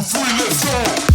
3, let's go!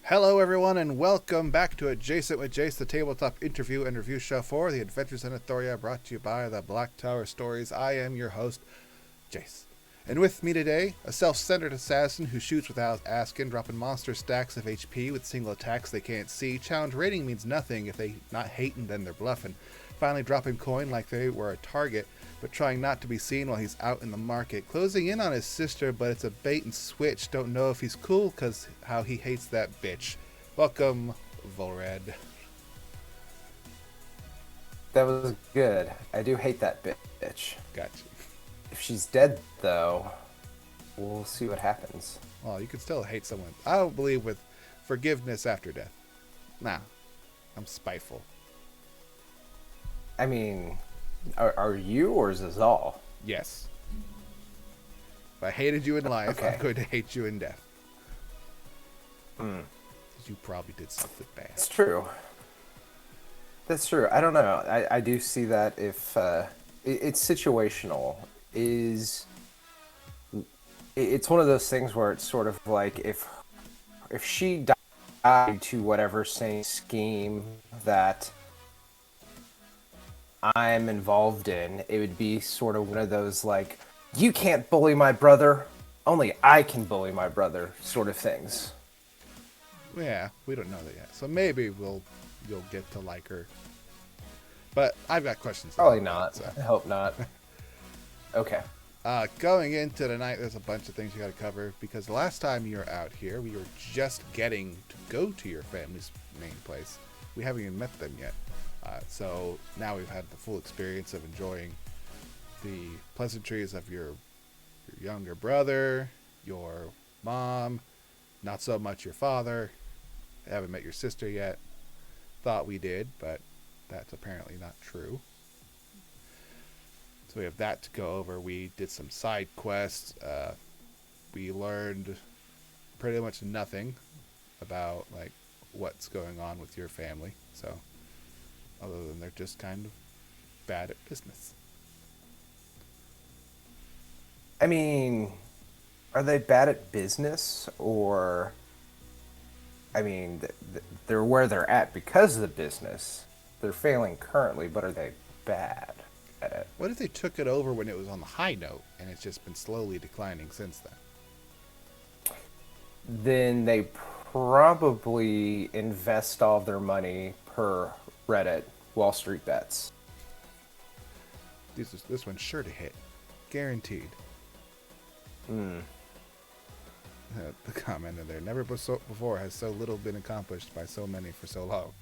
Hello everyone and welcome back to Adjacent with Jace, the tabletop interview and review show for the Adventures in Athoria, brought to you by the Black Tower Stories. I am your host, Jace. And with me today, a self-centered assassin who shoots without asking, dropping monster stacks of HP with single attacks they can't see. Challenge rating means nothing. If they not hating, then they're bluffing. Finally dropping coin like they were a target, but trying not to be seen while he's out in the market. Closing in on his sister, but it's a bait and switch. Don't know if he's cool, cause how he hates that bitch. Welcome, Volred. That was good. I do hate that bitch. Gotcha. If she's dead, though, we'll see what happens. Well, you can still hate someone. I don't believe with forgiveness after death. Nah, I'm spiteful. I mean, are you or is this all? Yes. If I hated you in life, Okay. I'm going to hate you in death. Hmm. You probably did something bad. It's true. That's true. I don't know. I do see that if it's situational. It's one of those things where it's sort of like if she died to whatever same scheme that I'm involved in, it would be sort of one of those like, you can't bully my brother, only I can bully my brother sort of things. Yeah, we don't know that yet. So maybe you'll get to like her. But I've got questions. Probably not. So. I hope not. Okay. Going into tonight, there's a bunch of things you got to cover because the last time you were out here, we were just getting to go to your family's main place. We haven't even met them yet. So now we've had the full experience of enjoying the pleasantries of your younger brother, your mom, not so much your father. I haven't met your sister yet. Thought we did, but that's apparently not true. So we have that to go over. We did some side quests. We learned pretty much nothing about like what's going on with your family. So other than they're just kind of bad at business. I mean, are they bad at business, or I mean, they're where they're at because of the business. They're failing currently, but are they bad at it? What if they took it over when it was on the high note and it's just been slowly declining since then? Then they probably invest all of their money per Reddit Wall Street bets. This one's sure to hit. Guaranteed. The comment in there. Never before has so little been accomplished by so many for so long.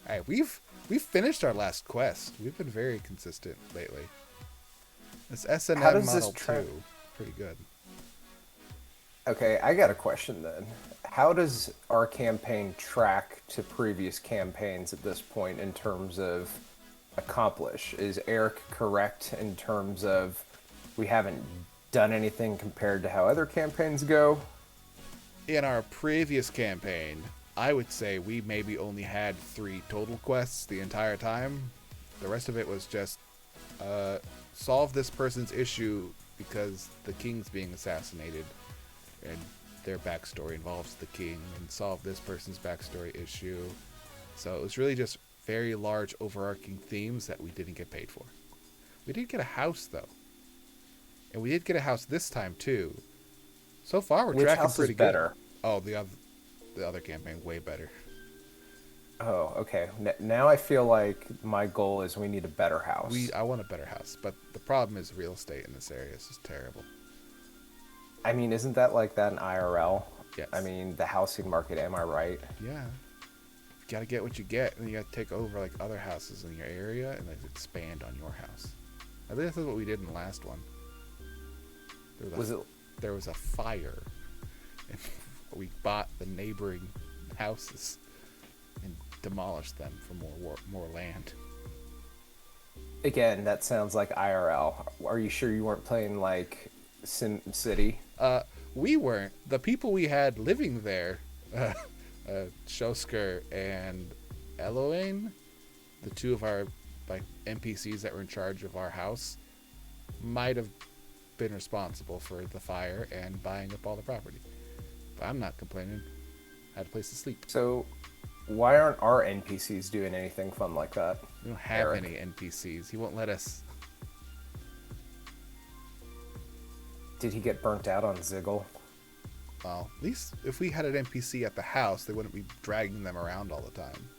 All right, we've finished our last quest. We've been very consistent lately. This S&M How does Model this 2, pretty good. Okay, I got a question then. How does our campaign track to previous campaigns at this point in terms of accomplish? Is Eric correct in terms of we haven't done anything compared to how other campaigns go? In our previous campaign, I would say we maybe only had 3 total quests the entire time. The rest of it was just solve this person's issue because the king's being assassinated, and their backstory involves the king, and solve this person's backstory issue. So it was really just very large overarching themes that we didn't get paid for. We did get a house though, and we did get a house this time too. So far we're Which tracking house pretty is better? good. Oh, the other campaign way better. Oh, okay. Now I feel like my goal is we need a better house. I want a better house, but the problem is real estate in this area is just terrible. I mean, isn't that like that in IRL? Yes. I mean, the housing market, am I right? Yeah. You gotta get what you get, and you gotta take over like other houses in your area and like expand on your house. I think that's what we did in the last one. There was a fire, and we bought the neighboring houses and demolished them for more land. Again, that sounds like IRL. Are you sure you weren't playing like Sim City? We weren't. The people we had living there, Shosker and Eloane, the 2 of our like NPCs that were in charge of our house, might have been responsible for the fire and buying up all the property. But I'm not complaining. I had a place to sleep. So, why aren't our NPCs doing anything fun like that? We don't have any NPCs. He won't let us. Did he get burnt out on Ziggle? Well, at least if we had an NPC at the house, they wouldn't be dragging them around all the time.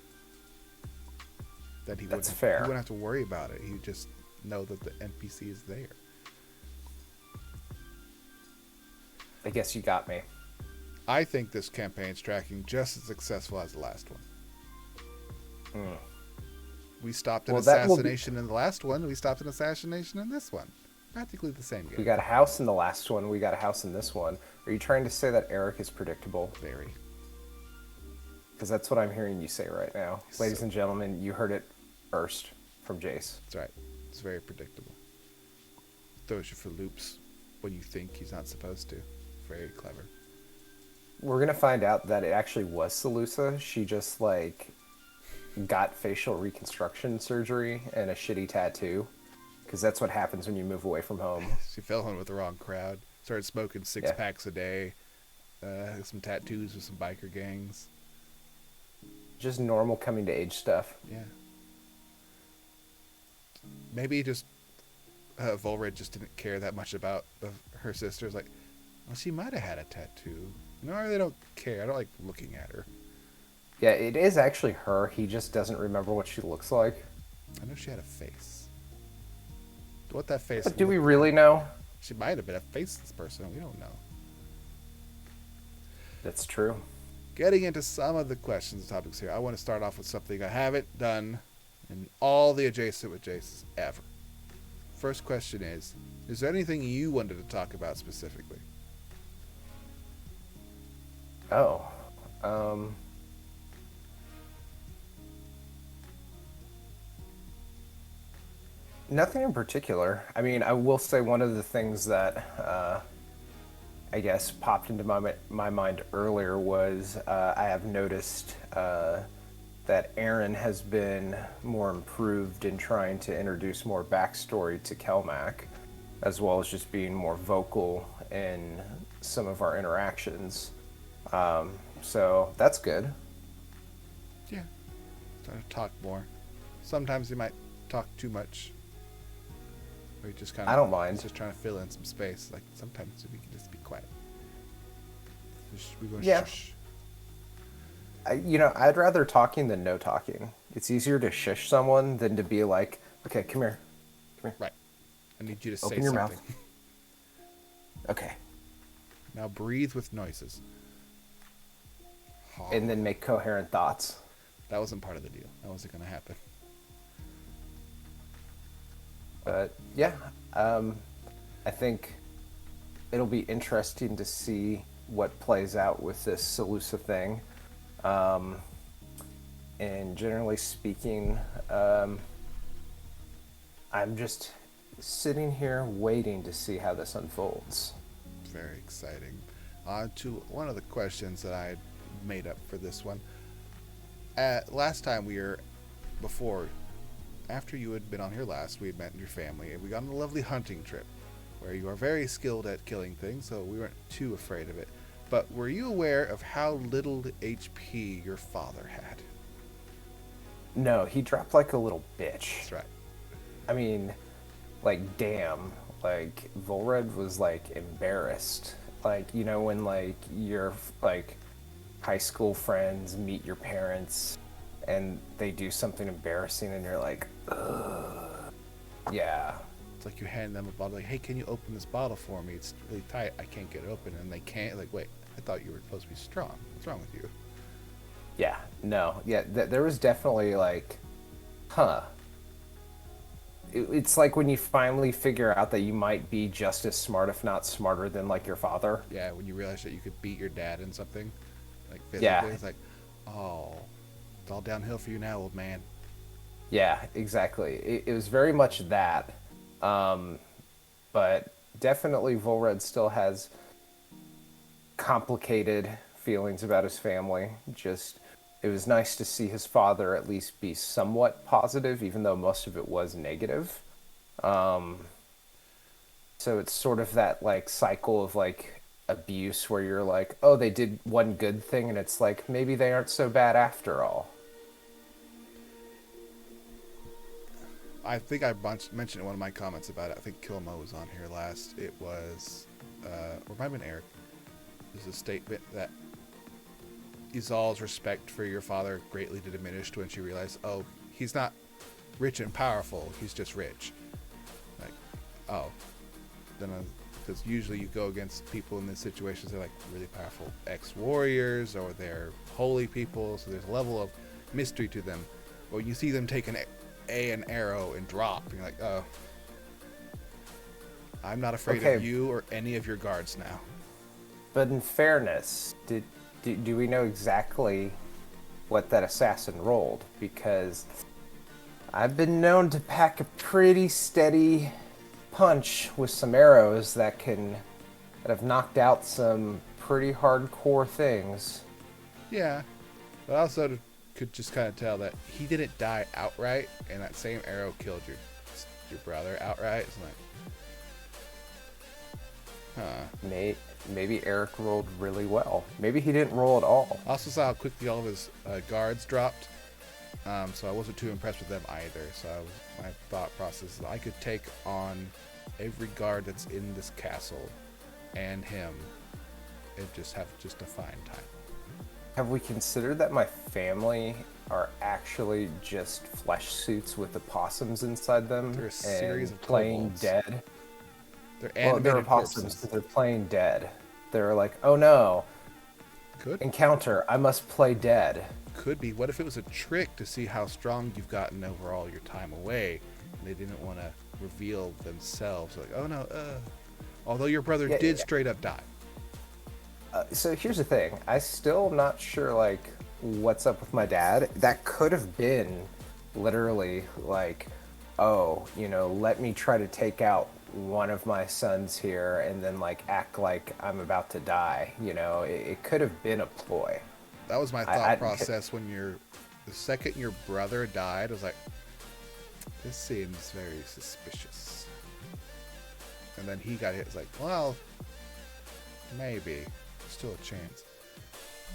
That's fair. He wouldn't have to worry about it. He'd just know that the NPC is there. I guess you got me. I think this campaign's tracking just as successful as the last one. We stopped an assassination in the last one. We stopped an assassination in this one. Practically the same game. We got a house in the last one. We got a house in this one. Are you trying to say that Eric is predictable? Very. Because that's what I'm hearing you say right now. Ladies and gentlemen, you heard it first from Jace. That's right. It's very predictable. Throws you for loops when you think he's not supposed to. Very clever. We're going to find out that it actually was Salusa. She just, like, got facial reconstruction surgery and a shitty tattoo. Because that's what happens when you move away from home. She fell in with the wrong crowd. Started smoking 6 packs a day. Some tattoos with some biker gangs. Just normal coming to age stuff. Yeah. Maybe just Volred just didn't care that much about her sisters. Like, well, she might have had a tattoo. No, I really don't care. I don't like looking at her. Yeah, it is actually her. He just doesn't remember what she looks like. I know she had a face. What that face? But do we really know? She might have been a faceless person. We don't know. That's true. Getting into some of the questions and topics here, I want to start off with something I haven't done in all the Adjacent with Jace ever. First question is there anything you wanted to talk about specifically? Oh. Nothing in particular. I mean, I will say one of the things that I guess popped into my mind earlier was I have noticed that Aaron has been more improved in trying to introduce more backstory to Kelmac, as well as just being more vocal in some of our interactions. So that's good. Yeah. Trying to talk more. Sometimes he might talk too much. Or he just kind of, I don't mind. He's just trying to fill in some space. Like sometimes we can just be quiet. We go shush. I'd rather talking than no talking. It's easier to shush someone than to be like, okay, come here. Right. I need you to Open say your something. mouth. Okay. Now breathe with noises. And then make coherent thoughts. That wasn't part of the deal. That wasn't going to happen. But yeah, I think it'll be interesting to see what plays out with this Salusa thing. And generally speaking, I'm just sitting here waiting to see how this unfolds. Very exciting. On to one of the questions that I made up for this one. Last time after you had been on here last, we had met your family, and we got on a lovely hunting trip where you are very skilled at killing things, so we weren't too afraid of it. But were you aware of how little HP your father had? No, he dropped like a little bitch. That's right. I mean, like, damn. Like, Volred was, like, embarrassed. Like, you know, when, like, your, like, high school friends meet your parents and they do something embarrassing and you're like, ugh. Yeah. It's like you hand them a bottle, like, hey, can you open this bottle for me? It's really tight. I can't get it open. And they can't. Like, wait, I thought you were supposed to be strong. What's wrong with you? Yeah, no. Yeah, there was definitely, like, huh. It's like when you finally figure out that you might be just as smart, if not smarter, than, like, your father. Yeah, when you realize that you could beat your dad in something, like, physically, Yeah. it's like, oh, it's all downhill for you now, old man. Yeah, exactly. It was very much that. But definitely Volred still has complicated feelings about his family. Just, it was nice to see his father at least be somewhat positive, even though most of it was negative. So it's sort of that, like, cycle of, like, abuse where you're like, oh, they did one good thing, and it's like, maybe they aren't so bad after all. I think I mentioned in one of my comments about it. I think Kilmo was on here last. It was, or might have been Eric. There's a statement that Izal's respect for your father greatly diminished when she realized, oh, he's not rich and powerful. He's just rich. Like, oh. Then, because usually you go against people in these situations, they're like really powerful ex-warriors or they're holy people. So there's a level of mystery to them. But when you see them take an arrow and drop, you're like, oh, I'm not afraid of you or any of your guards now. But in fairness, do we know exactly what that assassin rolled? Because I've been known to pack a pretty steady punch with some arrows that have knocked out some pretty hardcore things. Yeah, but I also could just kind of tell that he didn't die outright, and that same arrow killed your brother outright. It's like, huh. Maybe Eric rolled really well. Maybe he didn't roll at all. I also saw how quickly all of his guards dropped, so I wasn't too impressed with them either. So my thought process is I could take on every guard that's in this castle and him and just have a fine time. Have we considered that my family are actually just flesh suits with opossums inside them? They're a series of playing kobolds. dead. They're animated they're opossums, corpses. but they're playing dead. They're like, oh no, Could encounter, I must play dead. Could be. What if it was a trick to see how strong you've gotten over all your time away, and they didn't want to reveal themselves? Like, oh no, although your brother did straight up die. So here's the thing. I still not sure, like, what's up with my dad. That could have been literally like, oh, let me try to take out one of my sons here and then, like, act like I'm about to die. It could have been a ploy. That was my thought process when the second your brother died. I was like, this seems very suspicious. And then he got hit. It's like, well, maybe. Still a chance.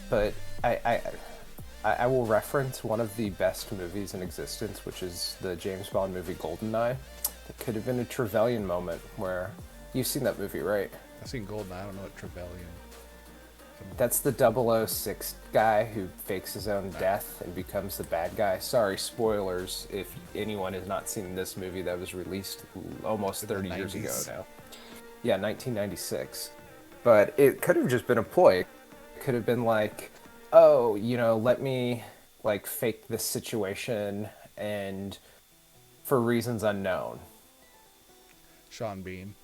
But I will reference one of the best movies in existence, which is the James Bond movie GoldenEye. It could have been a Trevelyan moment where you've seen that movie, right? I've seen GoldenEye. I don't know what Trevelyan. That's the 006 guy who fakes his own death and becomes the bad guy. Sorry, spoilers if anyone has not seen this movie that was released almost 30 years ago now. Yeah, 1996. But it could have just been a ploy. It could have been like, oh, let me like fake this situation and for reasons unknown. Sean Bean.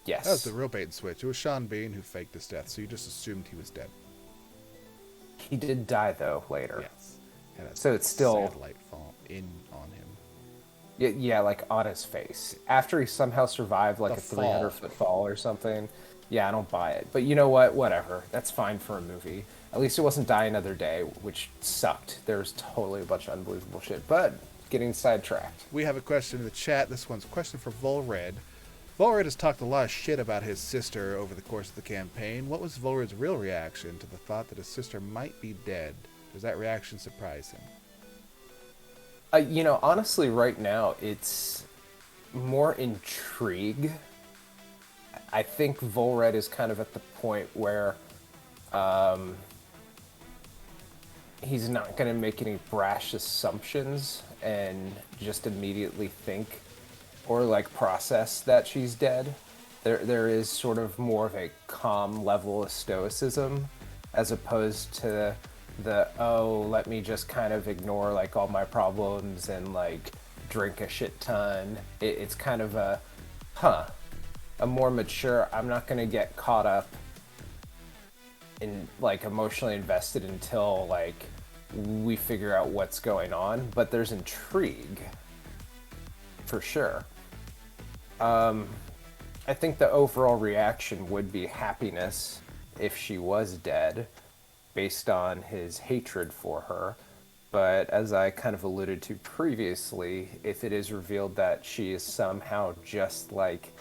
That was the Yes. real bait and switch. It was Sean Bean who faked his death, so you just assumed he was dead. He did die though later. Yes. Had a So it's still satellite fall in on him. yeah, like on his face. After he somehow survived like The a 300 fall. foot fall or something. Yeah, I don't buy it. But you know what? Whatever. That's fine for a movie. At least it wasn't Die Another Day, which sucked. There was totally a bunch of unbelievable shit. But getting sidetracked. We have a question in the chat. This one's a question for Volred. Volred has talked a lot of shit about his sister over the course of the campaign. What was Volred's real reaction to the thought that his sister might be dead? Does that reaction surprise him? Honestly, right now, it's more intrigue. I think Volred is kind of at the point where he's not going to make any brash assumptions and just immediately think or like process that she's dead. There is sort of more of a calm level of stoicism as opposed to the let me just kind of ignore like all my problems and like drink a shit ton. It's kind of a more mature, I'm not going to get caught up in like emotionally invested until like we figure out what's going on, but there's intrigue for sure. I think the overall reaction would be happiness if she was dead based on his hatred for her. But as I kind of alluded to previously, if it is revealed that she is somehow just like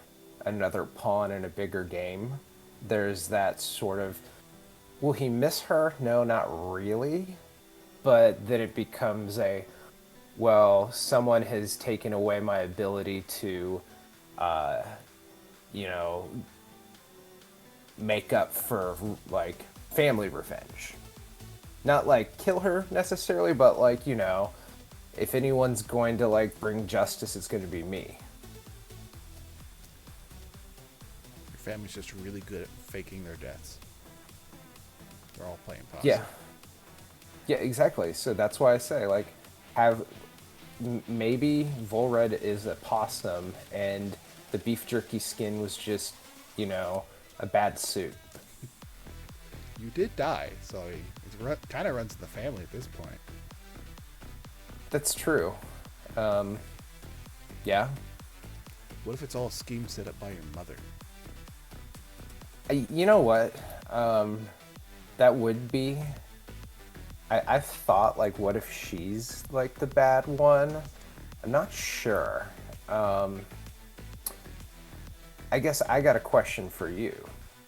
another pawn in a bigger game, there's that sort of, will he miss her? No, not really. But then it becomes a, well, someone has taken away my ability to, make up for like family revenge. Not like kill her necessarily, but like, if anyone's going to like bring justice, it's going to be me. Your family's just really good at faking their deaths. They're all playing possum. Yeah. Yeah, exactly. So that's why I say, like, maybe Volred is a possum and the beef jerky skin was just, a bad suit. You did die, so it kind of runs in the family at this point. That's true. Yeah. What if it's all a scheme set up by your mother? You know what? That would be. I've thought, like, what if she's, like, the bad one? I'm not sure. I guess I got a question for you,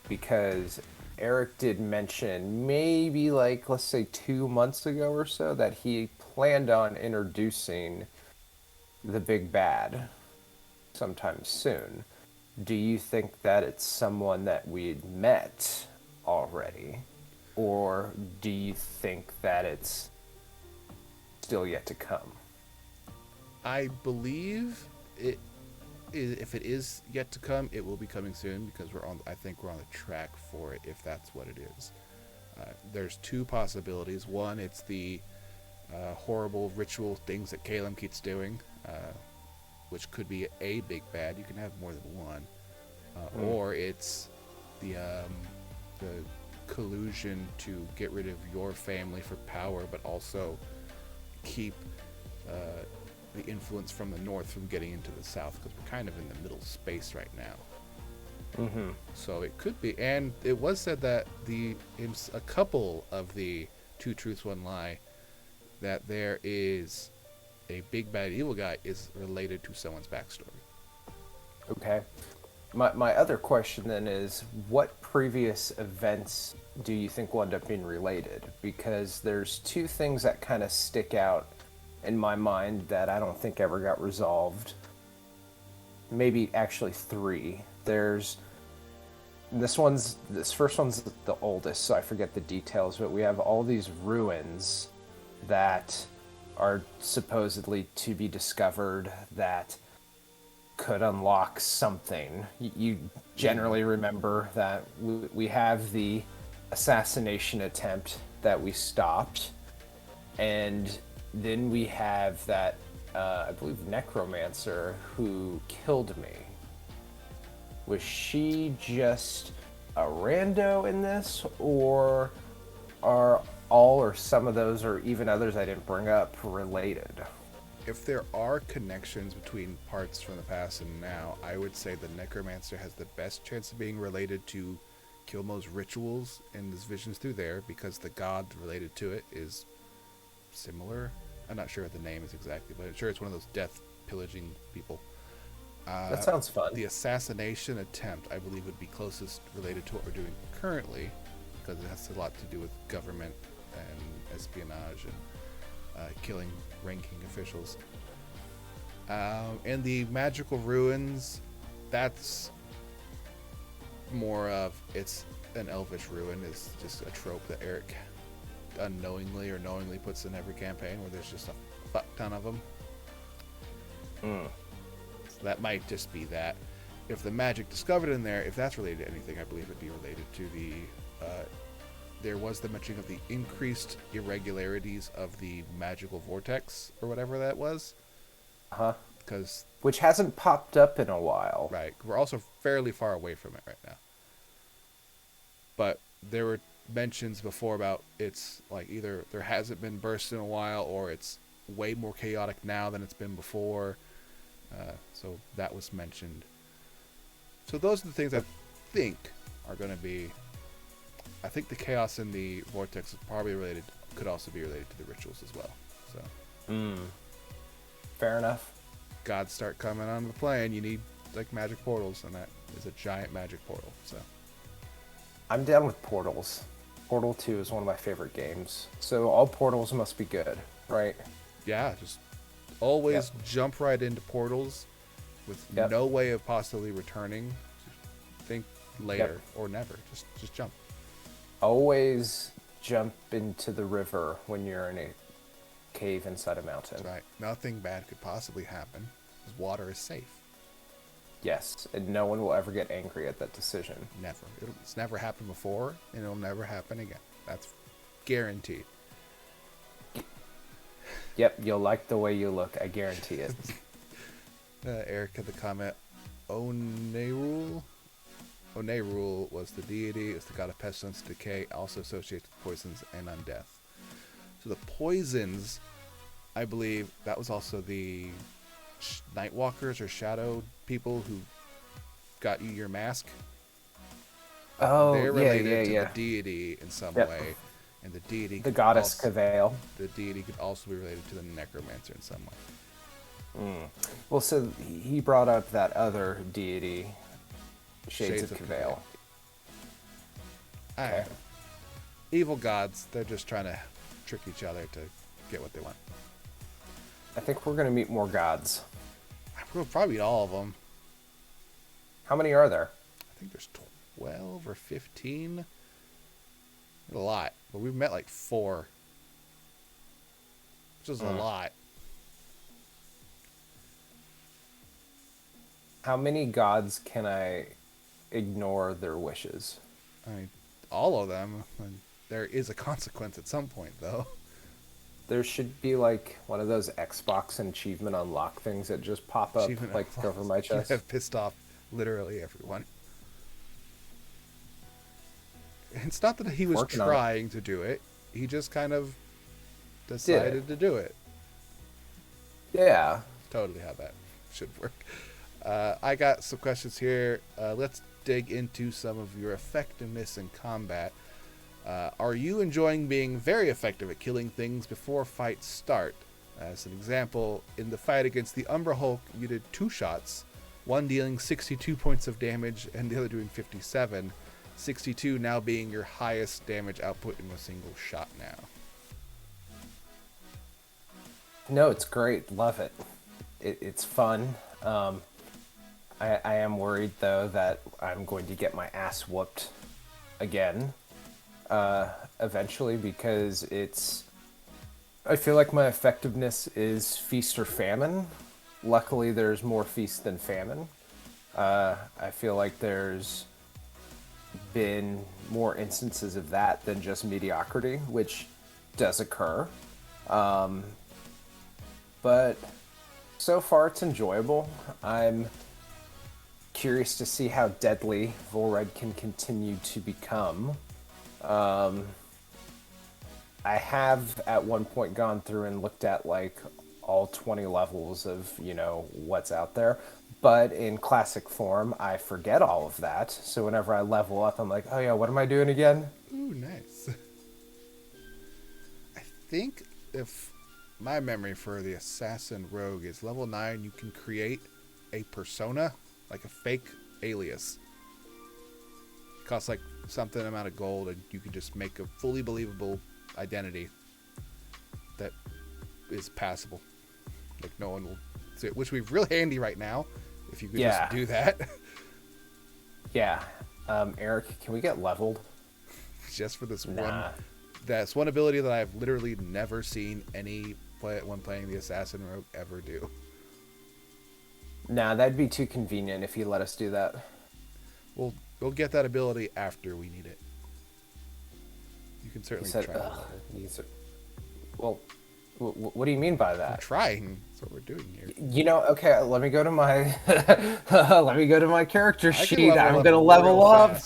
because Eric did mention maybe, like, let's say 2 months ago or so that he planned on introducing the big bad sometime soon. Do you think that it's someone that we'd met already? Or do you think that it's still yet to come? I believe it. If it is yet to come, it will be coming soon because I think we're on the track for it. If that's what it is, there's two possibilities. One, it's the horrible ritual things that Caleb keeps doing, which could be a big bad. You can have more than one, or it's the collusion to get rid of your family for power, but also keep the influence from the north from getting into the south, because we're kind of in the middle space right now. Mm-hmm. So it could be, and it was said that a couple of the Two Truths One Lie, that there is a big bad evil guy is related to someone's backstory. Okay. My other question then is, what previous events do you think will end up being related? Because there's two things that kind of stick out in my mind that I don't think ever got resolved. Maybe actually three. This first one's the oldest, so I forget the details, but we have all these ruins that are supposedly to be discovered that could unlock something. You generally remember that we have the assassination attempt that we stopped, And then we have that, I believe, necromancer who killed me. Was she just a rando in this, or are all or some of those, or even others I didn't bring up, related? If there are connections between parts from the past and now, I would say the necromancer has the best chance of being related to Kilmo's rituals and his visions through there, because the god related to it is similar. I'm not sure what the name is exactly, but I'm sure it's one of those death pillaging people. That sounds fun. The assassination attempt, I believe, would be closest related to what we're doing currently, because it has a lot to do with government and espionage and killing ranking officials. And the magical ruins, that's more of, it's an elvish ruin, is just a trope that Eric unknowingly or knowingly puts in every campaign where there's just a fuck ton of them. So that might just be that. If the magic discovered in there, if that's related to anything, I believe it'd be related to the there was the mentioning of the increased irregularities of the magical vortex or whatever that was. Because which hasn't popped up in a while. Right. We're also fairly far away from it right now. But there were mentions before about it's like either there hasn't been burst in a while, or it's way more chaotic now than it's been before. So that was mentioned. So those are the things I think are going to be. I think the chaos in the vortex is probably related, could also be related to the rituals as well. So. Fair enough. Gods start coming on the plane. You need like magic portals, and that is a giant magic portal. So. I'm down with Portals. Portal 2 is one of my favorite games. So all Portals must be good, right? Yeah, just always jump right into Portals with no way of possibly returning. Think later or never. Just jump. Always jump into the river when you're in a cave inside a mountain. That's right. Nothing bad could possibly happen because water is safe. Yes, and no one will ever get angry at that decision. Never. It's never happened before, and it'll never happen again. That's guaranteed. Yep, you'll like the way you look. I guarantee it. Eric had the comment, Onerul? Onerul was the deity. It's the god of pestilence, decay, also associated with poisons and undeath. So the poisons, I believe, that was also the Nightwalkers or shadow people who got you your mask. Oh, they're related to the deity in some way, and the deity, the goddess Cavail. The deity could also be related to the necromancer in some way. Well, so he brought up that other deity, Shades of Cavail. Okay. Evil gods, they're just trying to trick each other to get what they want. I think we're going to meet more gods. We'll probably meet all of them. How many are there? I think there's 12 or 15. A lot. But we've met like 4. Which is a lot. How many gods can I ignore their wishes? I mean, all of them. And there is a consequence at some point, though. There should be like one of those Xbox achievement unlock things that just pop up like over my chest. You have pissed off literally everyone. It's not that he was trying to do it. He just kind of decided to do it. Yeah. Totally how that should work. I got some questions here. Let's dig into some of your effectiveness in combat. Are you enjoying being very effective at killing things before fights start? As an example, in the fight against the Umbra Hulk, you did 2 shots, one dealing 62 points of damage and the other doing 57. 62 now being your highest damage output in a single shot now. No, it's great. Love it. It's fun. I am worried, though, that I'm going to get my ass whooped again. Eventually, because I feel like my effectiveness is feast or famine. Luckily, there's more feast than famine. I feel like there's been more instances of that than just mediocrity, which does occur. But so far it's enjoyable. I'm curious to see how deadly Volred can continue to become. I have at one point gone through and looked at like all 20 levels of, what's out there. But in classic form, I forget all of that. So whenever I level up, I'm like, oh yeah, what am I doing again? Ooh, nice. I think if my memory for the Assassin Rogue is level 9, you can create a persona, like a fake alias. It costs like something amount of gold, and you can just make a fully believable identity that is passable. Like no one will see it, which would be really handy right now if you could just do that. Yeah. Eric, can we get leveled? Just for this one ability that I've literally never seen anyone playing the Assassin Rogue ever do. Nah, that'd be too convenient if you let us do that. We'll get that ability after we need it. You can certainly try. Well, what do you mean by that? I'm trying. That's what we're doing here. Okay, let me go to my character sheet. I'm gonna level up.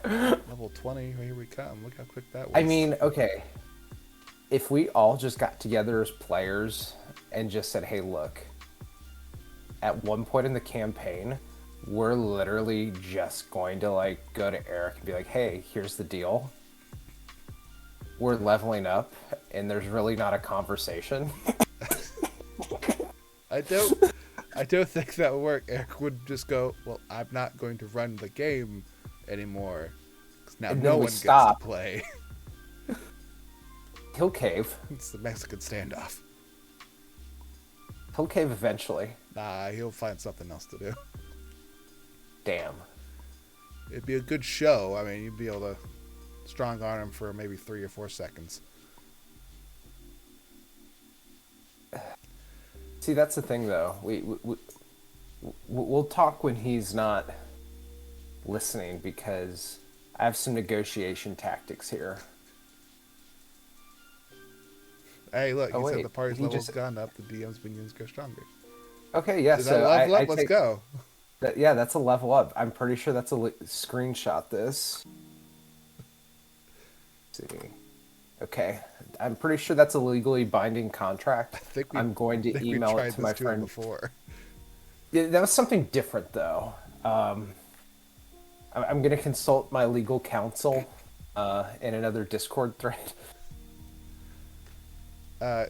Level 20, here we come. Look how quick that was. I mean, okay. If we all just got together as players and just said, hey, look, at one point in the campaign, we're literally just going to go to Eric and be like, hey, here's the deal. We're leveling up, and there's really not a conversation. I don't think that would work. Eric would just go, well, I'm not going to run the game anymore. Because now no one gets to play. He'll cave. It's the Mexican standoff. He'll cave eventually. Nah, he'll find something else to do. Damn. It'd be a good show. I mean, you'd be able to strong arm him for maybe 3 or 4 seconds. See, that's the thing, though. We'll talk when he's not listening, because I have some negotiation tactics here. Hey, look, you said the party's level's gone up, the DM's minions go stronger. Okay, yeah, Is that level up? Let's go. That's a level up. I'm pretty sure that's a screenshot this. Let's see. Okay, I'm pretty sure that's a legally binding contract. I'm going to email it to my friend. Before. Yeah, that was something different, though. I'm going to consult my legal counsel in another Discord thread.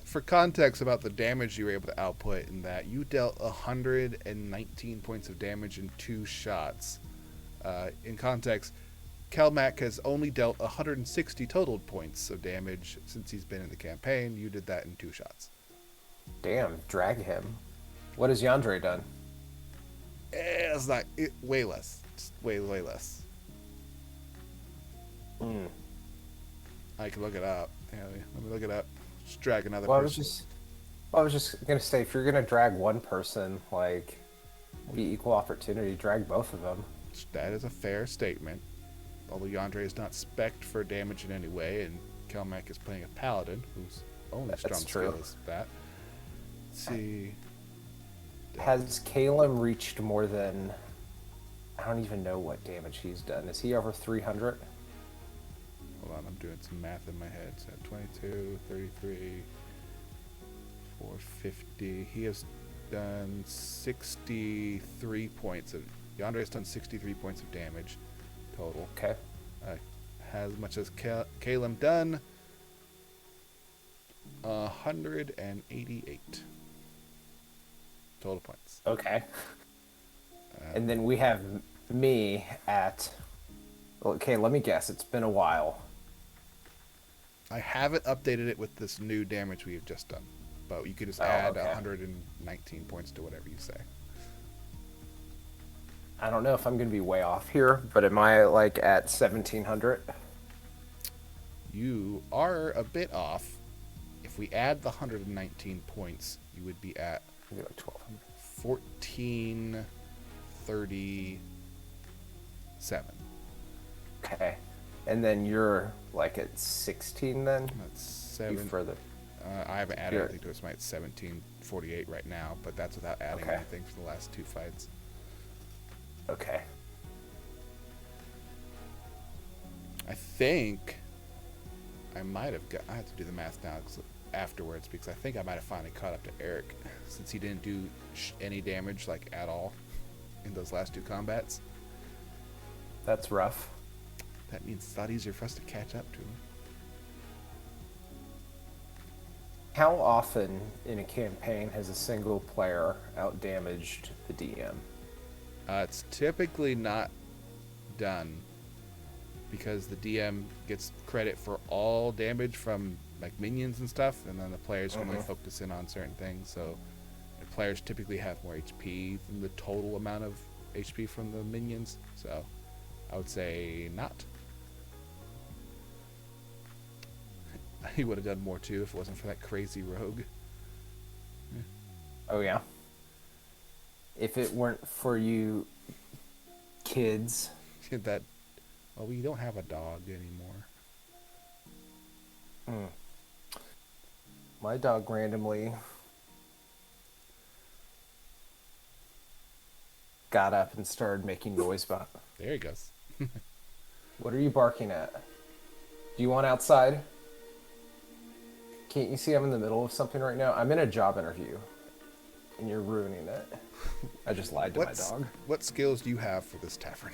For context about the damage you were able to output, in that you dealt 119 points of damage in 2 shots. In context, Kelmac has only dealt 160 total points of damage since he's been in the campaign. You did that in 2 shots. Damn, drag him. What has Yandere done? It's not way less. It's way less. I can look it up. Yeah, let me look it up. Just drag another person. I was just gonna say, if you're gonna drag one person, be equal opportunity, drag both of them. That is a fair statement. Although Yandere is not spec'd for damage in any way, and Kelmac is playing a paladin, whose only strong skill is that. Let's see. Has Calum reached more than... I don't even know what damage he's done. Is he over 300? Hold on, I'm doing some math in my head. So 22, 33, 450. He has done 63 points of... Yandere has done 63 points of damage total. Okay. As much as Calum done 188 total points. Okay. And then we have me at... Okay, let me guess. It's been a while. I haven't updated it with this new damage we have just done. But you could just add 119 points to whatever you say. I don't know if I'm going to be way off here, but am I at 1,700? You are a bit off. If we add the 119 points, you would be at 1437. Okay. And then you're at 16 then? That's 7. You further. I haven't added You're- anything to it, so it's 1748 right now, but that's without adding Okay. anything for the last 2 fights. Okay. I think I might have I have to do the math now afterwards, because I think I might have finally caught up to Eric, since he didn't do any damage, like, at all in those last 2 combats. That's rough. That means it's a lot easier for us to catch up to him. How often in a campaign has a single player outdamaged the DM? It's typically not done, because the DM gets credit for all damage from, like, minions and stuff, and then the players can only focus in on certain things. So the players typically have more HP than the total amount of HP from the minions. So I would say not. He would have done more too if it wasn't for that crazy rogue. Oh, yeah. If it weren't for you kids. That, well, we don't have a dog anymore. My dog randomly got up and started making noise about. There he goes. What are you barking at? Do you want outside? Can't you see I'm in the middle of something right now? I'm in a job interview, and you're ruining it. I just lied to my dog. What skills do you have for this tavern?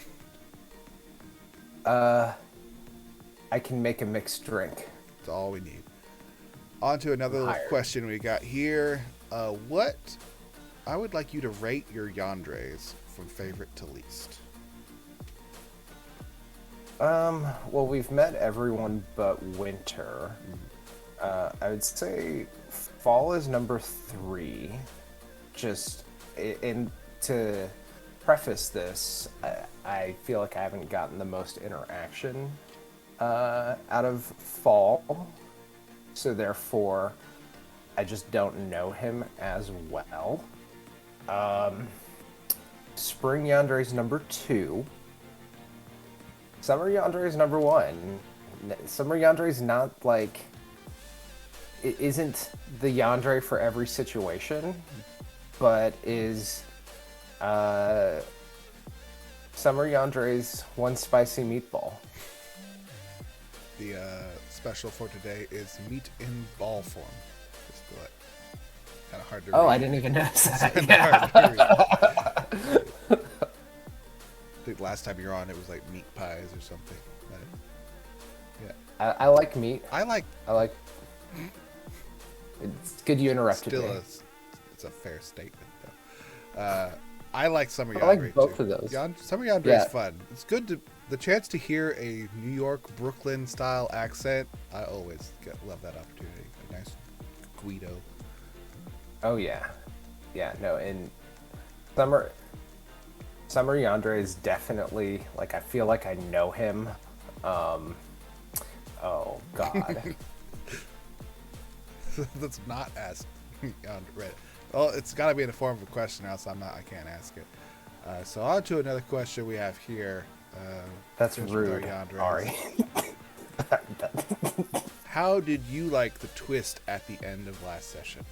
I can make a mixed drink. That's all we need. On to another little question we got here. What? I would like you to rate your Yandres from favorite to least. Well, we've met everyone but Winter. I would say Fall is number 3. Just, and to preface this, I feel like I haven't gotten the most interaction out of Fall. So therefore, I just don't know him as well. Spring Yandere is number 2. Summer Yandere is number 1. Summer Yandere is not like... It isn't the Yandere for every situation, but is... Summer Yandere's one spicy meatball. The special for today is meat in ball form. Just to let, kind of hard to read. Oh, I didn't even notice that. I think last time you were on, it was like meat pies or something. But, yeah. I like meat. I like. It's good you interrupted me. It's a fair statement, though. I like Summer Yandere. I like both too. of those. Summer Yandere is fun. It's good to the chance to hear a New York, Brooklyn style accent. I always love that opportunity. A nice Guido. Oh yeah, no, and Summer Yandere is definitely like I feel like I know him. Oh God. Let's not ask on Reddit. Well, it's got to be in the form of a question, else I can't ask it. So on to another question we have here. That's rude, Ari. How did you like the twist at the end of last session?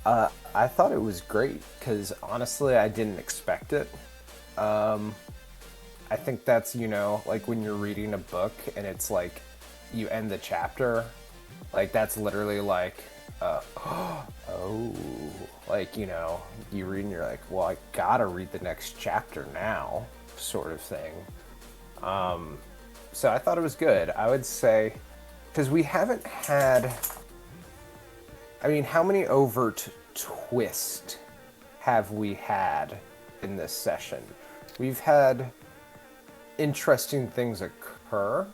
I thought it was great because honestly, I didn't expect it. I think that's like when you're reading a book and it's like you end the chapter, like that's literally like. Oh, like, you read and you're like, well, I gotta read the next chapter now, sort of thing. So I thought it was good. I would say, because we haven't had, how many overt twists have we had in this session? We've had interesting things occur,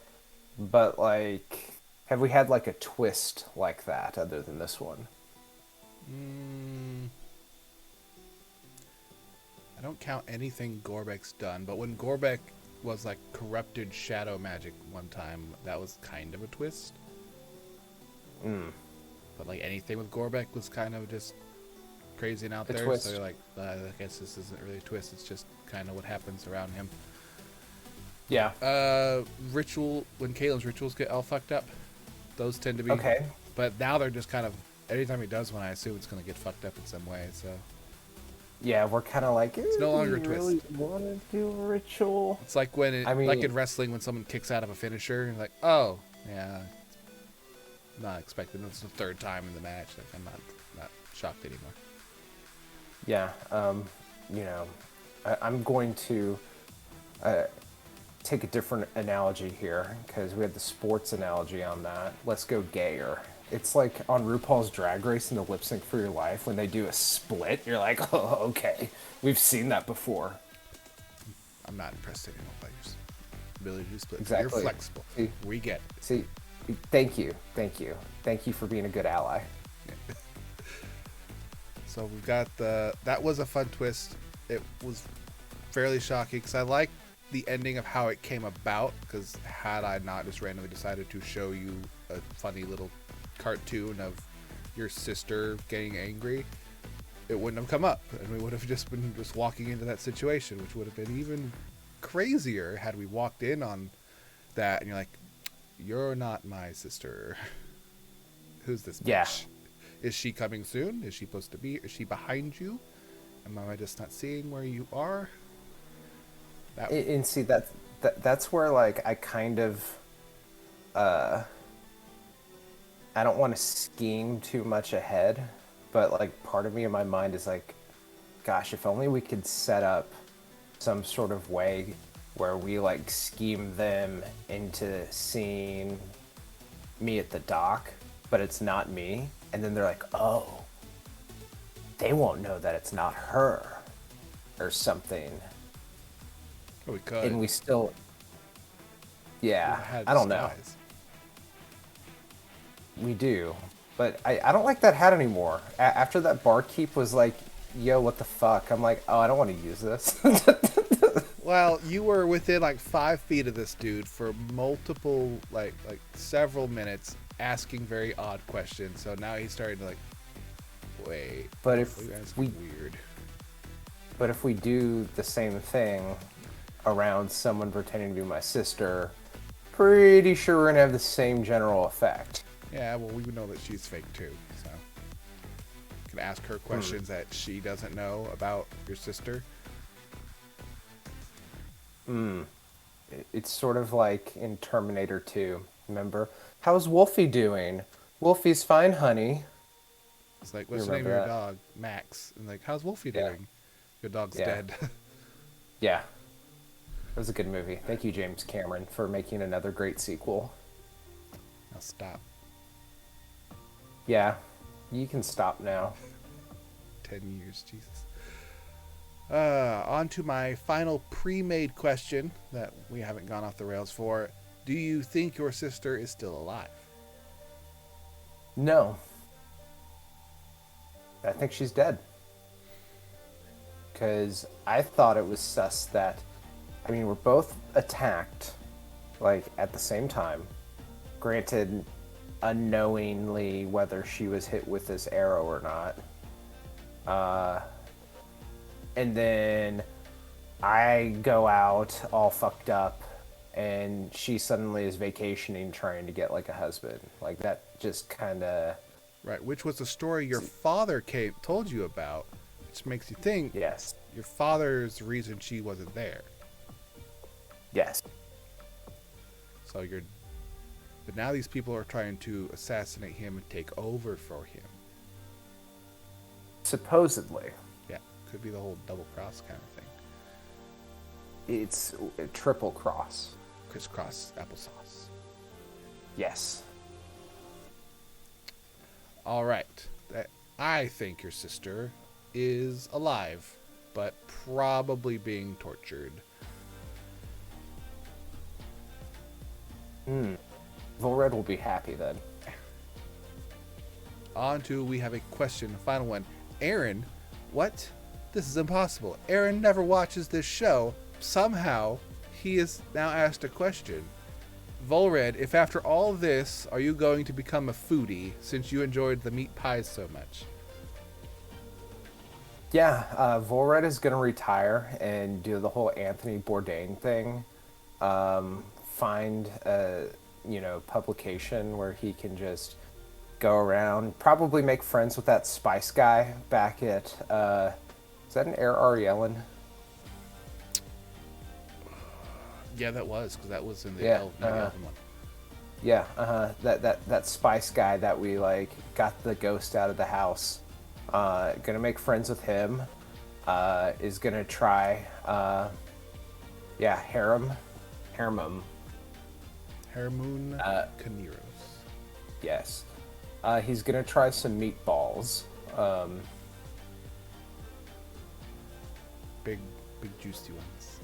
but like, have we had like a twist like that other than this one? I don't count anything Gorbek's done, but when Gorbek was like corrupted shadow magic one time, that was kind of a twist. But like anything with Gorbek was kind of just crazy and out there. Twist. So you're like, I guess this isn't really a twist. It's just kind of what happens around him. Yeah. Ritual, when Caelim's rituals get all fucked up, those tend to be But now they're just kind of, anytime he does one, I assume it's going to get fucked up in some way. So Yeah, we're kind of like, it's no longer a you twist. really want to do a ritual? It's like when, I mean, like in wrestling, when someone kicks out of a finisher, and like, oh, yeah, not expecting this the third time in the match. Like, I'm not shocked anymore. yeah, you know, I'm going to take a different analogy here because we had the sports analogy on that. Let's go gayer. It's like on RuPaul's Drag Race in the Lip Sync for Your Life when they do a split. You're like, oh, okay, we've seen that before. I'm not impressed anymore by your ability to do splits. Exactly. You're flexible. See, we get it. See, thank you for being a good ally. Yeah. So we've got that was a fun twist. It was fairly shocking because I like the ending of how it came about, because had I not just randomly decided to show you a funny little cartoon of your sister getting angry, it wouldn't have come up, and we would have just been walking into that situation, which would have been even crazier had we walked in on that and you're like, you're not my sister. Who's this bitch? Yeah. Is she coming soon? Is she supposed to be? Is she behind you? Am I just not seeing where you are? And see, that's where, like, I kind of, I don't want to scheme too much ahead, but, like, part of me in my mind is like, gosh, if only we could set up some sort of way where we, like, scheme them into seeing me at the dock, but it's not me. And then they're like, oh, they won't know that it's not her or something. Oh, we could. And we still, yeah, I don't know. We do. But I don't like that hat anymore. After that barkeep was like, yo, what the fuck? I'm like, oh, I don't want to use this. Well, you were within like 5 feet of this dude for multiple, like several minutes, asking very odd questions. So now he's starting to like, wait. But if we weird. But if we do the same thing around someone pretending to be my sister, pretty sure we're gonna have the same general effect. Yeah, well, we know that she's fake too, so you can ask her questions that she doesn't know about your sister. It's sort of like in Terminator 2. Remember? How's Wolfie doing? Wolfie's fine, honey. It's like, what's the name of your dog? Max. And like, how's Wolfie doing? Your dog's dead. Yeah. It was a good movie. Thank you, James Cameron, for making another great sequel. Now stop. Yeah, you can stop now. 10 years, Jesus. On to my final pre-made question that we haven't gone off the rails for. Do you think your sister is still alive? No. I think she's dead. Because I thought it was sus that, I mean, we're both attacked, like, at the same time. Granted, unknowingly whether she was hit with this arrow or not. And then I go out all fucked up, and she suddenly is vacationing trying to get, like, a husband. Like, that just kind of... Right, which was the story your father told you about, which makes you think Yes. your father's the reason she wasn't there. Yes. So but now these people are trying to assassinate him and take over for him. Supposedly. Yeah, could be the whole double cross kind of thing. It's a triple cross. Crisscross applesauce. Yes. All right. I think your sister is alive, but probably being tortured. Volred will be happy then. On to, we have a question, a final one. Aaron, what? This is impossible. Aaron never watches this show. Somehow, he is now asked a question. Volred, if after all this, are you going to become a foodie since you enjoyed the meat pies so much? Yeah, Volred is going to retire and do the whole Anthony Bourdain thing. Find a, publication where he can just go around, probably make friends with that spice guy back at, is that an Air Ariellen? Yeah, that was, because that was in the Yeah, Elven one. Yeah, that spice guy that we like got the ghost out of the house. Gonna make friends with him. Is gonna try, Haremum. Haramoon Caneros. Yes. He's gonna try some meatballs. Big juicy ones.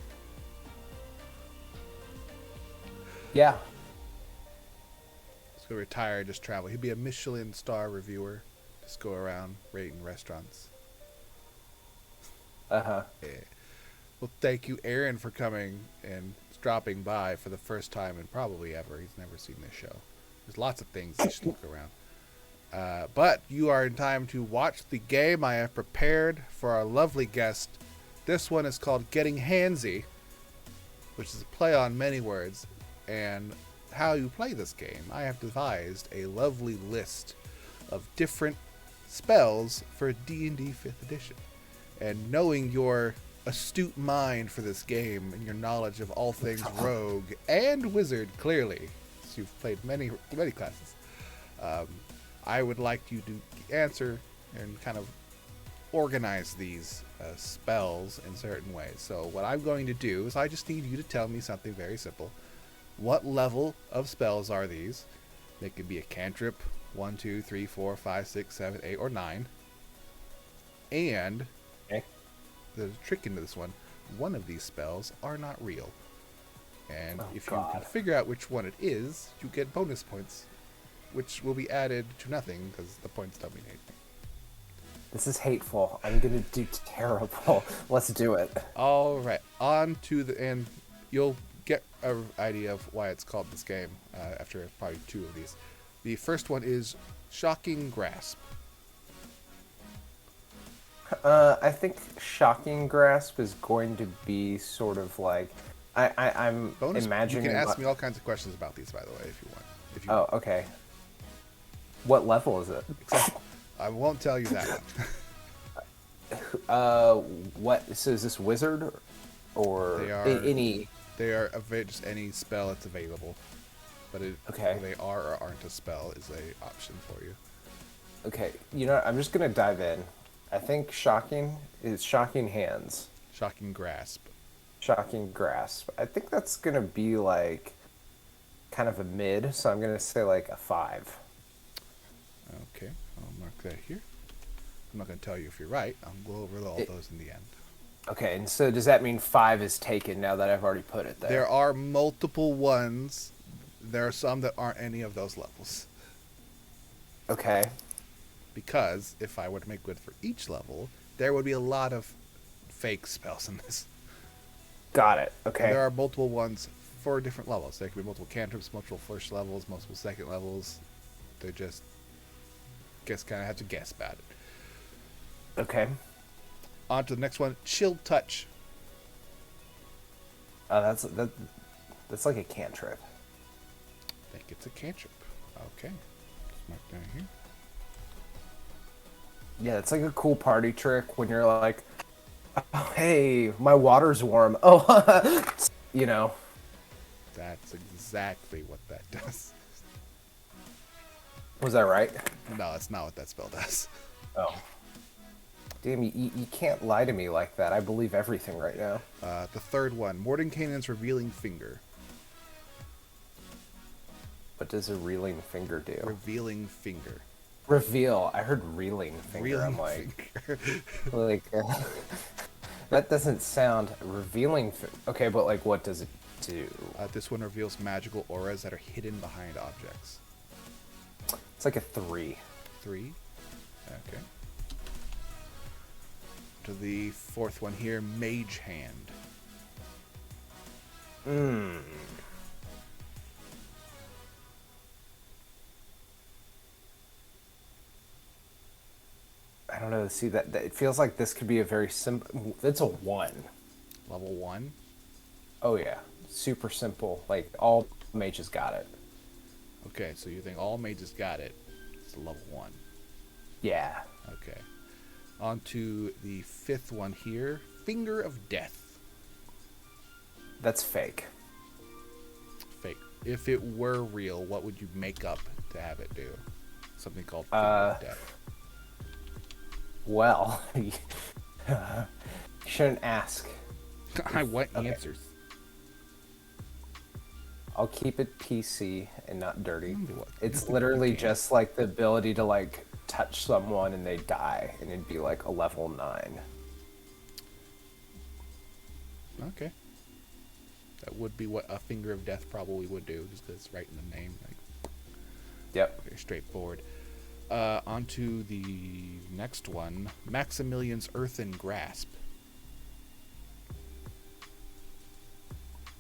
Yeah. So retire, just travel. He'd be a Michelin star reviewer. Just go around rating restaurants. Uh-huh. Yeah. Well, thank you, Aaron, for coming and dropping by for the first time and probably ever. He's never seen this show. There's lots of things you should look around. But you are in time to watch the game I have prepared for our lovely guest. This one is called Getting Handsy, which is a play on many words. And how you play this game, I have devised a lovely list of different spells for D&D 5th edition. And knowing your astute mind for this game and your knowledge of all things rogue and wizard, clearly, as you've played many classes, I would like you to answer and kind of organize these spells in certain ways. So what I'm going to do is I just need you to tell me something very simple. What level of spells are these? They could be a cantrip, 1, 2, 3, 4, 5, 6, 7, 8, or 9. And there's a trick into this one. One of these spells are not real. And if you can figure out which one it is, you get bonus points, which will be added to nothing because the points don't mean anything. This is hateful. I'm gonna do terrible. Let's do it. All right, on to the end. You'll get an idea of why it's called this game after probably 2 of these. The first one is Shocking Grasp. I think Shocking Grasp is going to be sort of like I'm bonus, imagining. You can ask me all kinds of questions about these, by the way, if you want. Oh, okay. What level is it? Exactly. I won't tell you that What? So is this wizard or any? They are just any spell that's available, but whether they are or aren't a spell is a option for you. Okay, you know, I'm just gonna dive in. I think shocking is shocking hands. Shocking grasp. Shocking grasp. I think that's gonna be like kind of a mid, so I'm gonna say like a 5. Okay, I'll mark that here. I'm not gonna tell you if you're right. I'll go over all those in the end. Okay, and so does that mean 5 is taken now that I've already put it there? There are multiple ones. There are some that aren't any of those levels. Okay. Because if I were to make good for each level, there would be a lot of fake spells in this. Got it. Okay. And there are multiple ones for different levels. There could be multiple cantrips, multiple first levels, multiple second levels. They're just kind of have to guess about it. Okay. On to the next one, Chill Touch. That's like a cantrip. I think it's a cantrip. Okay. Just mark down here. Yeah, it's like a cool party trick when you're like, oh, hey, my water's warm. Oh, you know. That's exactly what that does. Was that right? No, that's not what that spell does. Oh. Damn, you can't lie to me like that. I believe everything right now. The third one, Mordenkainen's Revealing Finger. What does a reeling finger do? Revealing Finger. Reveal. I heard reeling finger. Reeling I'm like, finger. That doesn't sound revealing. Okay, but like, what does it do? This one reveals magical auras that are hidden behind objects. It's like a 3. 3. Okay. To the fourth one here, Mage Hand. I don't know. See that it feels like this could be a very simple. It's a 1. Level 1. Oh yeah, super simple. Like all mages got it. Okay, so you think all mages got it. it's a level 1. Yeah. Okay. On to the 5th one here. Finger of Death. That's fake. Fake. If it were real, what would you make up to have it do? Something called Finger of Death. Well, you shouldn't ask. I want answers. I'll keep it PC and not dirty. What? It's literally just like the ability to like touch someone and they die, and it'd be like a level 9. Okay. That would be what a Finger of Death probably would do, just because it's right in the name. Like, Yep. very straightforward. On to the next one. Maximilian's Earthen Grasp.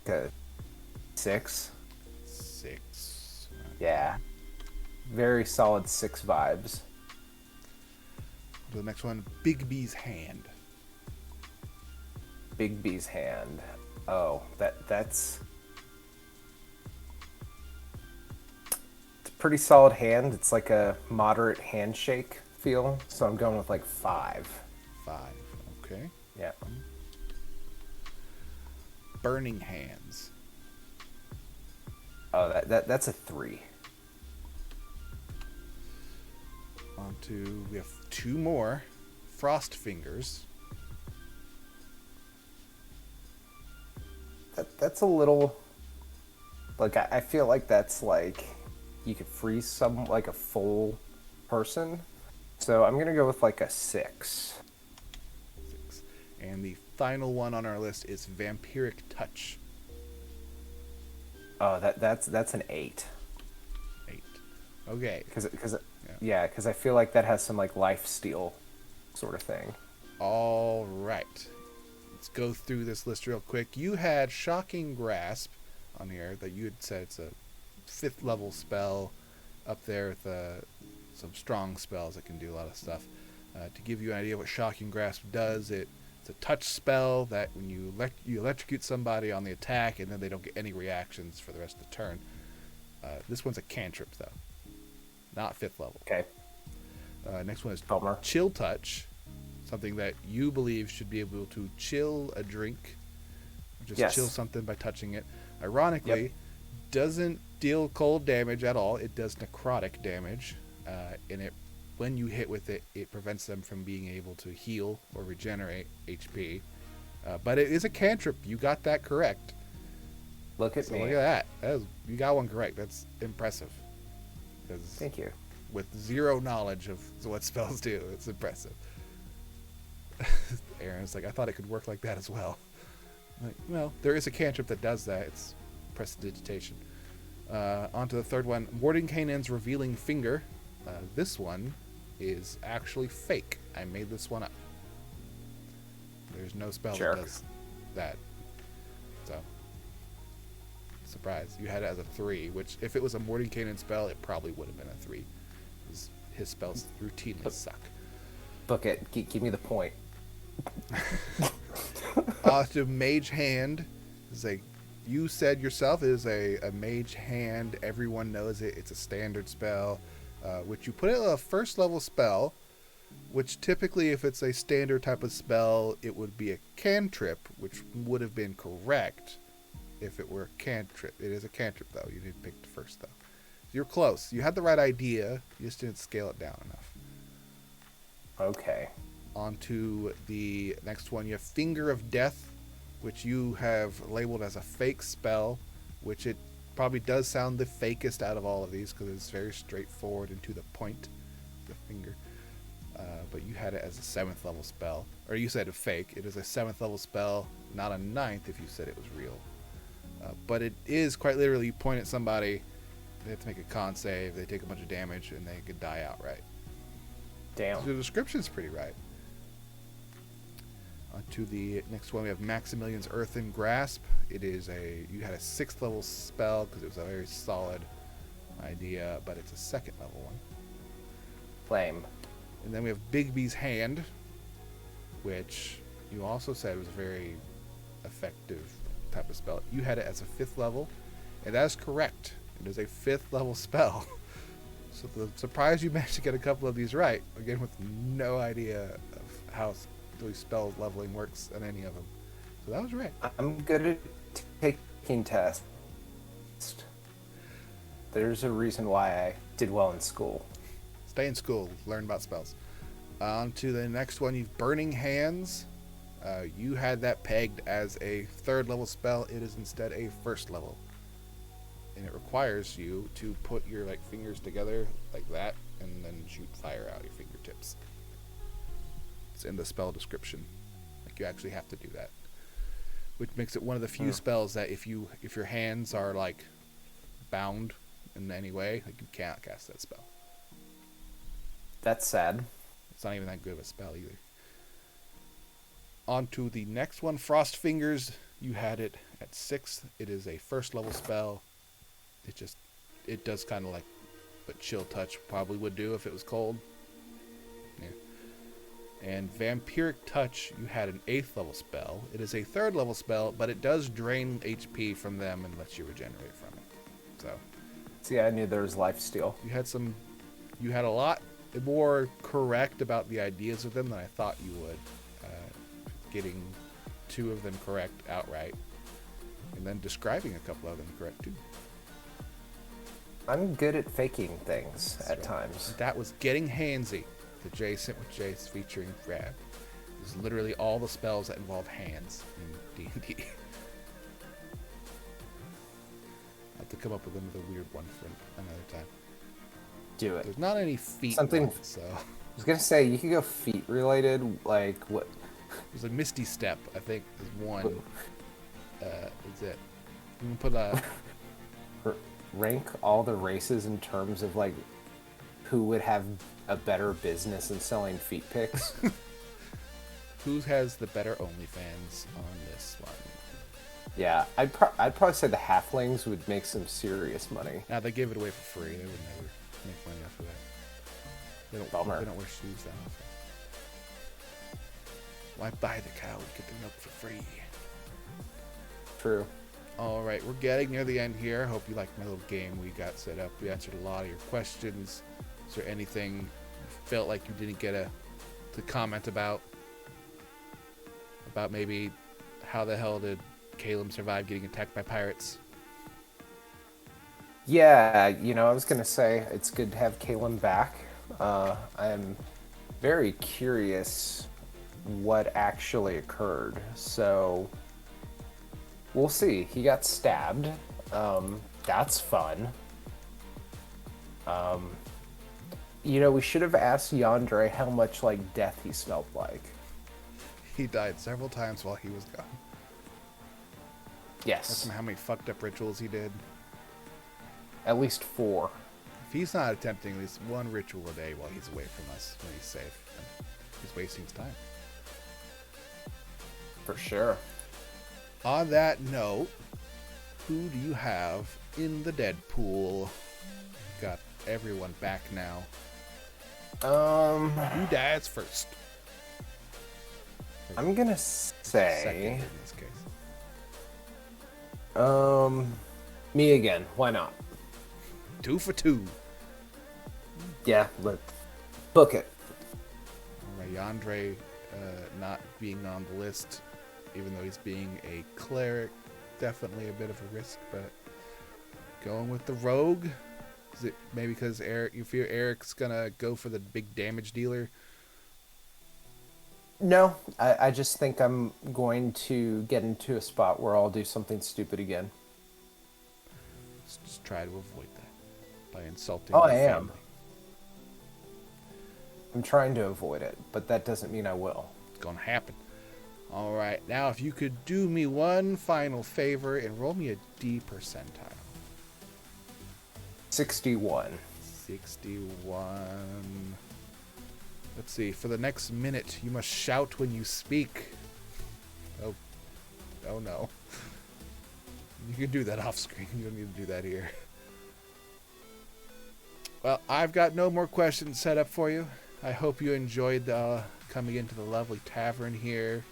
Good. 6. 6. Yeah. Very solid 6 vibes. To the next one. Bigby's Hand. Bigby's Hand. Oh, that's it's a pretty solid hand. It's like a moderate handshake feel, so I'm going with like 5. 5. Okay. Yeah. Burning Hands. Oh, that's a 3. On to, we have 2 more. Frost Fingers. That's a little like I feel like that's like you could freeze some like a full person. So I'm gonna go with like a 6. 6. And the final one on our list is Vampiric Touch. Oh, that's an 8. 8. Okay. Because I feel like that has some like life steal sort of thing. All right. Let's go through this list real quick. You had Shocking Grasp on here that you had said it's a 5th level spell up there with some strong spells that can do a lot of stuff. To give you an idea of what Shocking Grasp does, it's a touch spell that when you electrocute somebody on the attack and then they don't get any reactions for the rest of the turn. This one's a cantrip though, not 5th level. Okay. Next one is Palmer. Chill Touch, something that you believe should be able to chill a drink, just chill something by touching it. Ironically, doesn't deal cold damage at all. It does necrotic damage, and it when you hit with it, it prevents them from being able to heal or regenerate HP. But it is a cantrip. You got that correct. Look at me. Look at that. You got one correct. That's impressive. Thank you. With 0 knowledge of what spells do, it's impressive. Aaron's like, I thought it could work like that as well. Like, well, there is a cantrip that does that. It's prestidigitation. On to the 3rd one, Mordenkainen's Revealing Finger. This one is actually fake. I made this one up. There's no spell that does that. So, surprise. You had it as a 3, which if it was a Mordenkainen spell, it probably would have been a 3. His spells routinely suck. Book it. Give me the point. To Mage Hand is you said yourself, it is a Mage Hand. Everyone knows it. It's a standard spell, which you put in a 1st level spell, which typically if it's a standard type of spell, it would be a cantrip, which would have been correct if it were a cantrip. It is a cantrip though. You didn't pick the 1st though. You're close. You had the right idea. You just didn't scale it down enough. Okay. On to the next one. You have Finger of Death, which you have labeled as a fake spell, which it probably does sound the fakest out of all of these because it's very straightforward and to the point, the finger. But you had it as a 7th level spell. Or you said a fake. It is a 7th level spell, not a 9th if you said it was real. But it is quite literally, you point at somebody, they have to make a con save, they take a bunch of damage, and they could die outright. Damn. So the description's pretty right. To the next one, we have Maximilian's Earthen Grasp. It is you had a 6th level spell because it was a very solid idea, but it's a 2nd level one. Flame. And then we have Bigby's Hand, which you also said was a very effective type of spell. You had it as a 5th level, and that is correct. It is a 5th level spell. So the surprise you managed to get a couple of these right, again with no idea of how these spell leveling works on any of them. So that was right. I'm good at taking tests. There's a reason why I did well in school. Stay in school, learn about spells. On to the next one, you've Burning Hands. You had that pegged as a 3rd level spell. It is instead a 1st level. And it requires you to put your fingers together like that and then shoot fire out your fingertips. It's in the spell description. You actually have to do that. Which makes it one of the few spells that if your hands are bound in any way, you can't cast that spell. That's sad. It's not even that good of a spell either. On to the next one, Frost Fingers. You had it at 6th. It is a 1st level spell. It does kind of what Chill Touch probably would do if it was cold. Yeah. And Vampiric Touch, you had an 8th level spell. It is a 3rd level spell, but it does drain HP from them and lets you regenerate from it. So. See, I knew there was lifesteal. You had a lot more correct about the ideas of them than I thought you would. Getting 2 of them correct outright, and then describing a couple of them correct too. I'm good at faking things at times. That was Getting Handsy, the Jace with Jace featuring Raab. It was literally all the spells that involve hands in D&D. I have to come up with another weird one for another time. Do it. There's not any feet Something. ones, so. I was gonna say you could go feet related, what? There's a Misty Step, I think, is one. Is it? You can put a. Rank all the races in terms of who would have a better business in selling feet pics. Who has the better OnlyFans on this one? Yeah, I'd probably say the halflings would make some serious money. Now they give it away for free. They would never make money off of that. They don't wear shoes that often. Why buy the cow and get the milk for free? True. All right, we're getting near the end here. I hope you liked my little game we got set up. We answered a lot of your questions. Is there anything you felt like you didn't get to comment about? About maybe how the hell did Caleb survive getting attacked by pirates? Yeah, I was gonna say it's good to have Caleb back. I'm very curious what actually occurred. So we'll see. He got stabbed. That's fun. We should have asked Yandere how much death he smelled like. He died several times while he was gone. Yes. Ask him how many fucked up rituals he did. At least 4. If he's not attempting at least 1 ritual a day while he's away from us, when he's safe, then he's wasting his time. For sure. On that note, who do you have in the Deadpool? Got everyone back now. Who dies first? I'm gonna say Second in this case. Me again. Why not? 2 for 2. Yeah, let's book it. All right, Yandere not being on the list, even though he's being a cleric, definitely a bit of a risk, but going with the rogue. Is it maybe because you fear Eric's gonna go for the big damage dealer? No, I just think I'm going to get into a spot where I'll do something stupid again. Let's just try to avoid that by insulting. Oh, your I am. family. I'm trying to avoid it, but that doesn't mean I will. It's gonna happen. All right, now if you could do me one final favor and roll me a D percentile. 61. 61. Let's see. For the next minute, you must shout when you speak. Oh no. You can do that off screen. You don't need to do that here. Well, I've got no more questions set up for you. I hope you enjoyed coming into the lovely tavern here,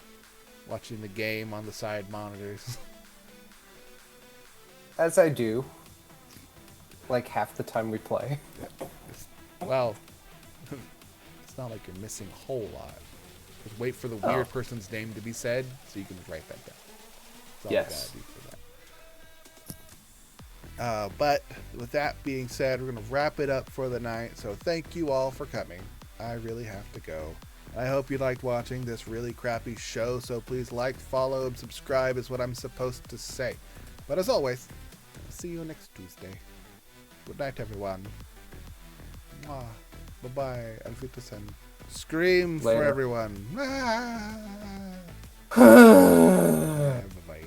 watching the game on the side monitors. As I do. Half the time we play. Well, it's not like you're missing a whole lot. Just wait for the weird person's name to be said so you can write that down. That's all Yes. you gotta do for that. But with that being said, we're going to wrap it up for the night. So thank you all for coming. I really have to go. I hope you liked watching this really crappy show. So please like, follow, and subscribe is what I'm supposed to say. But as always, I'll see you next Tuesday. Good night, everyone. Mwah. Bye-bye. Auf Wiedersehen. Scream for Later. everyone. Ah. Bye-bye.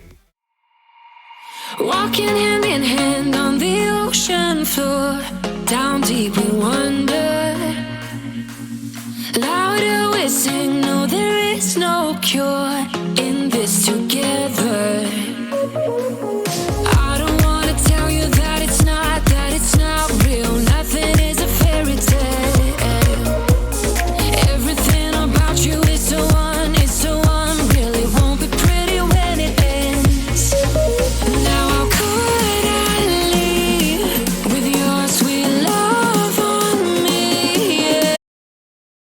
Walking hand in hand on the ocean floor, down deep we wonder. Louder we sing, no there is no cure.